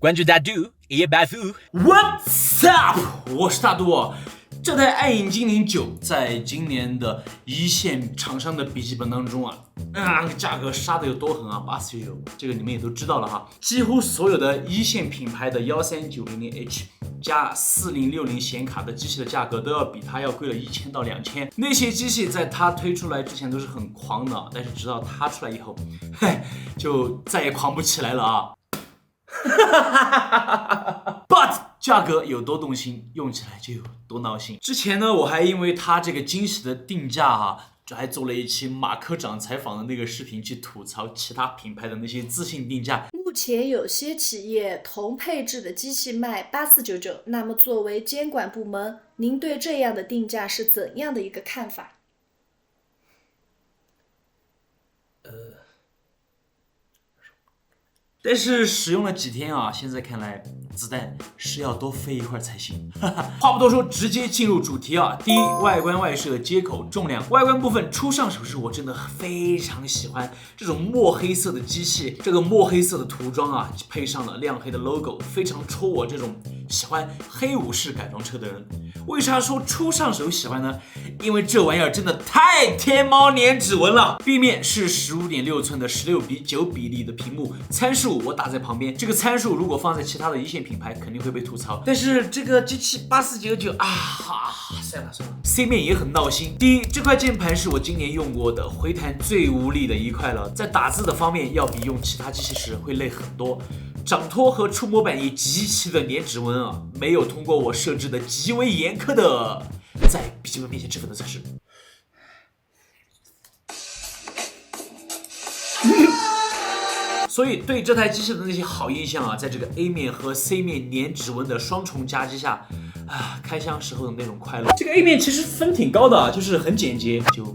关注大度，也拜福。What's up？ 我是大度。这台爱影精灵9在今年的一线厂商的笔记本当中价格杀的有多狠啊！89.99，这个你们也都知道了哈。几乎所有的一线品牌的 13900H 加4060显卡的机器的价格都要比它要贵了1000到2000。那些机器在它推出来之前都是很狂的，但是直到它出来以后，就再也狂不起来了啊。But 价格有多动心，用起来就有多闹心。之前呢，我还因为它这个惊喜的定价这还做了一期马科长采访的那个视频，去吐槽其他品牌的那些自信定价。目前有些企业同配置的机器卖8499，那么作为监管部门，您对这样的定价是怎样的一个看法？但是使用了几天现在看来子弹是要多飞一会儿才行。话不多说，直接进入主题第一，外观外设接口重量。外观部分初上手时我真的非常喜欢这种墨黑色的机器，这个墨黑色的涂装配上了亮黑的 logo， 非常戳我这种喜欢黑武士改装车的人。为啥说初上手喜欢呢？因为这玩意儿真的太天猫粘指纹了。壁面是15.6寸的16:9比例的屏幕，参数我打在旁边，这个参数如果放在其他的一线品牌肯定会被吐槽，但是这个机器8499算了 C 面也很闹心。第一，这块键盘是我今年用过的回弹最无力的一块了，在打字的方面要比用其他机器时会累很多，掌托和触摸板也极其的粘指纹没有通过我设置的极为严苛的在笔记本面前吃粉的测试。所以对这台机器的那些好印象在这个 A 面和 C 面粘指纹的双重夹击下开箱时候的那种快乐。这个 A 面其实分挺高的就是很简洁，就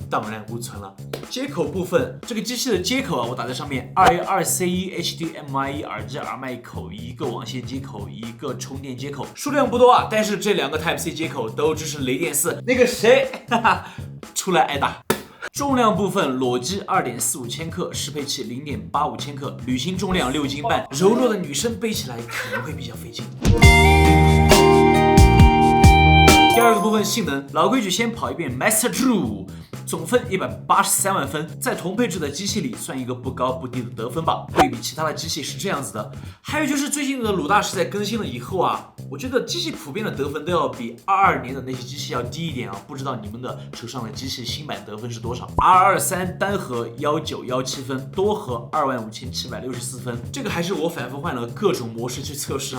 荡然无存了。接口部分，这个机器的接口我打在上面，2A2C1 HDMI 耳机耳麦口，一个网线接口，一个充电接口，数量不多但是这2个 Type C 接口都支持雷电4。那个谁出来挨打。重量部分，裸机2.45千克，适配器0.85千克，旅行重量6斤半，柔弱的女生背起来可能会比较费劲。第二个部分，性能，老规矩先跑一遍 Master True， 总分183万分，在同配置的机器里算一个不高不低的得分吧。对比其他的机器是这样子的。还有就是最近的鲁大师在更新了以后我觉得机器普遍的得分都要比22年的那些机器要低一点不知道你们的手上的机器新版得分是多少 ？R23 单核1917分，多核25764分，这个还是我反复换了各种模式去测试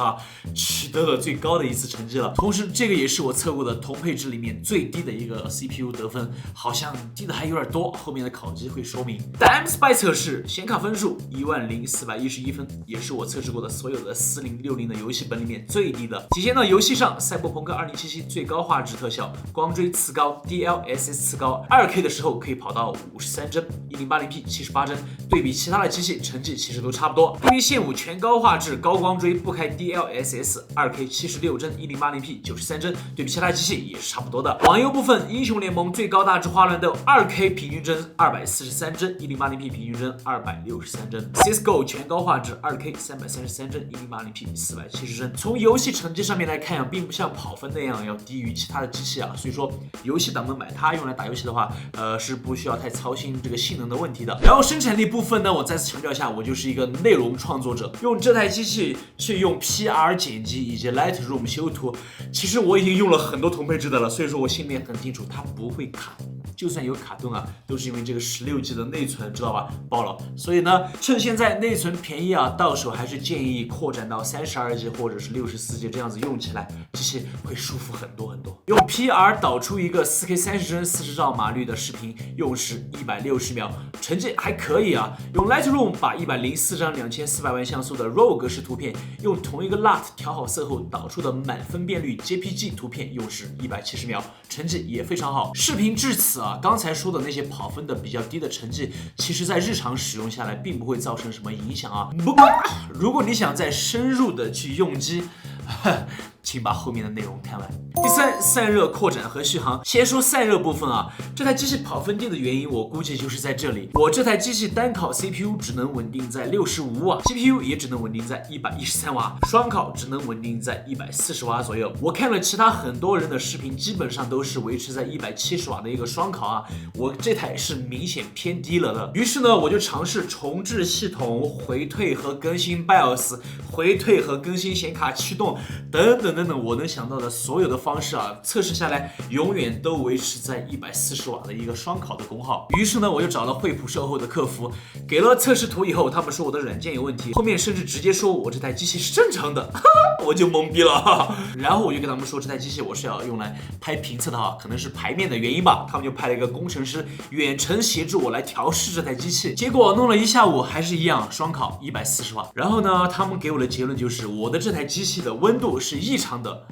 取得了最高的一次成绩了。同时，这个也是我测过的同配置里面最低的一个 CPU 得分，好像低的还有点多，后面的考级会说明。DimeSpy 测试显卡分数10411分，也是我测试过的所有的4060的游戏本里面最低的。体现到游戏上，赛博朋克2077最高画质特效，光追次高 DLSS 次高 2K 的时候可以跑到53帧 1080p 78帧，对比其他的机器成绩其实都差不多。因为线5全高画质高光追不开 DLSS 2K 76帧 1080p 93帧，对比其他机器也是差不多的。网游部分，英雄联盟最高大值花乱斗 2K 平均帧243帧 1080p 平均帧263帧 CSGO 全高画质 2K 333帧 1080p 470帧。从游戏成绩上面来看并不像跑分那样要低于其他的机器所以说游戏党们买它用来打游戏的话是不需要太操心这个性能的问题的。然后生产力部分呢，我再次强调一下，我就是一个内容创作者，用这台机器去用 PR 剪辑以及 Lightroom 修图，其实我已经用了很多同配置的了，所以说我心里面很清楚它不会卡，就算有卡顿都是因为这个16G 的内存知道吧爆了。所以呢，趁现在内存便宜到手还是建议扩展到32G 或者是64G，这样子用起来机器会舒服很多很多。用 PR 导出一个 4K 30帧40兆码率的视频，用时160秒，成绩还可以用 Lightroom 把104张2400万像素的 RAW 格式图片，用同一个 LUT 调好色后导出的满分辨率 JPG 图片，用时170秒，成绩也非常好。视频至此刚才说的那些跑分的比较低的成绩，其实在日常使用下来并不会造成什么影响不过如果你想再深入的去用机，请把后面的内容看完。第三，散热、扩展和续航。先说散热部分啊，这台机器跑分低的原因，我估计就是在这里。我这台机器单烤 CPU 只能稳定在65瓦 ，GPU 也只能稳定在113瓦，双烤只能稳定在140瓦左右。我看了其他很多人的视频，基本上都是维持在170瓦的一个双烤啊，我这台是明显偏低了的。于是呢，我就尝试重置系统、回退和更新 BIOS、回退和更新显卡驱动等等，我能想到的所有的方式啊，测试下来永远都维持在140瓦的一个双烤的功耗。于是呢，我就找了惠普售后的客服，给了测试图以后，他们说我的软件有问题，后面甚至直接说我这台机器是正常的，我就懵逼了。然后我就跟他们说，这台机器我是要用来拍评测的哈，可能是排面的原因吧。他们就派了一个工程师远程协助我来调试这台机器，结果弄了一下午还是一样双烤140瓦。然后呢，他们给我的结论就是我的这台机器的温度是异常的。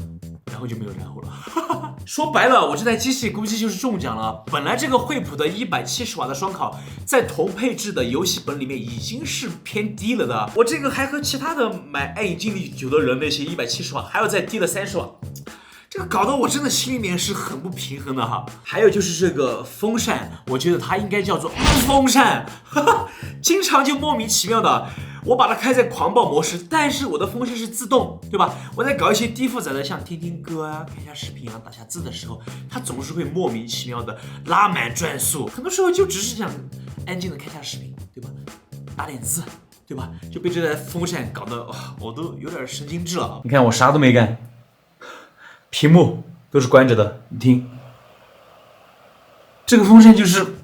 然后就没有然后了。说白了，我这台机器估计就是中奖了。本来这个惠普的170瓦的双烤，在同配置的游戏本里面已经是偏低了的。我这个还和其他的买暗影精灵9的人那些170瓦还要再低了30瓦。这个搞得我真的心里面是很不平衡的哈。还有就是这个风扇，我觉得它应该叫做风扇，经常就莫名其妙的。我把它开在狂暴模式，但是我的风扇是自动，对吧？我在搞一些低负载的，像听听歌啊、看一下视频啊、打下字的时候，它总是会莫名其妙的拉满转速。很多时候就只是想安静的看下视频，对吧？打点字，对吧？就被这台风扇搞得，我都有点神经质了。你看我啥都没干，屏幕都是关着的，你听，这个风扇就是，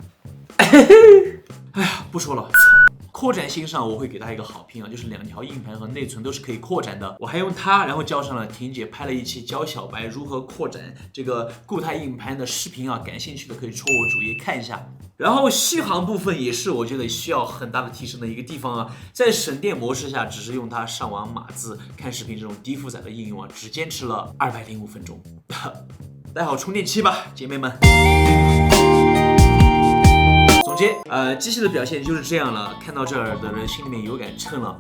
哎呀，不说了。扩展性上我会给它一个好评啊，就是2条硬盘和内存都是可以扩展的。我还用它，然后叫上了婷姐拍了一期教小白如何扩展这个固态硬盘的视频啊，感兴趣的可以戳我主页看一下。然后续航部分也是我觉得需要很大的提升的一个地方啊，在省电模式下，只是用它上网码字、看视频这种低负载的应用啊，只坚持了205分钟。带好充电器吧，姐妹们。总结，机器的表现就是这样了。看到这儿的人心里面有杆秤了，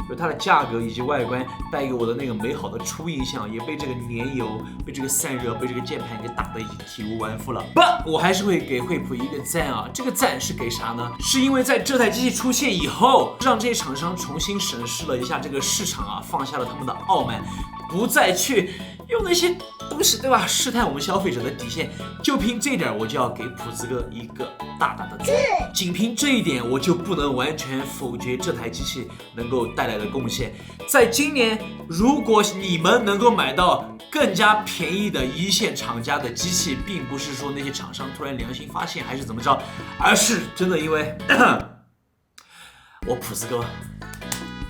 就它的价格以及外观带给我的那个美好的初印象，也被这个粘油、被这个散热、被这个键盘给打得已经体无完肤了。不，我还是会给惠普一个赞啊！这个赞是给啥呢？是因为在这台机器出现以后，让这些厂商重新审视了一下这个市场啊，放下了他们的傲慢，不再去用那些东西，对吧？试探我们消费者的底线。就凭这点，我就要给普子哥一个大大的赞。仅凭这一点，我就不能完全否决这台机器能够带来的贡献。在今年，如果你们能够买到更加便宜的一线厂家的机器，并不是说那些厂商突然良心发现还是怎么着，而是真的因为我普子哥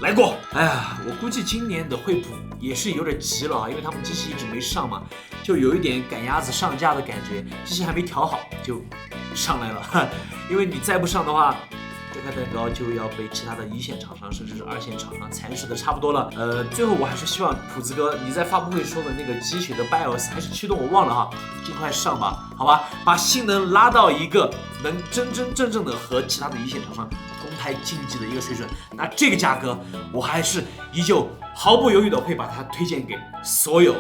来过。哎呀，我估计今年的惠普也是有点急了啊，因为他们机器一直没上嘛，就有一点赶鸭子上架的感觉，机器还没调好就上来了。因为你再不上的话，这块蛋糕就要被其他的一线厂商甚至是2线厂商蚕食的差不多了。最后我还是希望普子哥你在发布会说的那个积雪的 BIOS 还是驱动我忘了哈，尽快上吧，好吧，把性能拉到一个能真正的和其他的一线厂商同台竞技的一个水准。那这个价格，我还是依旧毫不犹豫的会把它推荐给所有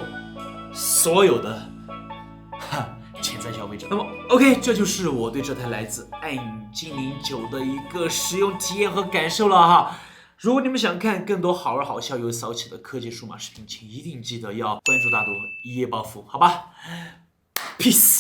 的潜在消费者。那么 OK， 这就是我对这台来自暗影精灵9的一个使用体验和感受了哈。如果你们想看更多好玩好笑又骚气的科技数码视频，请一定记得要关注大多，一夜暴富，好吧 ？Peace。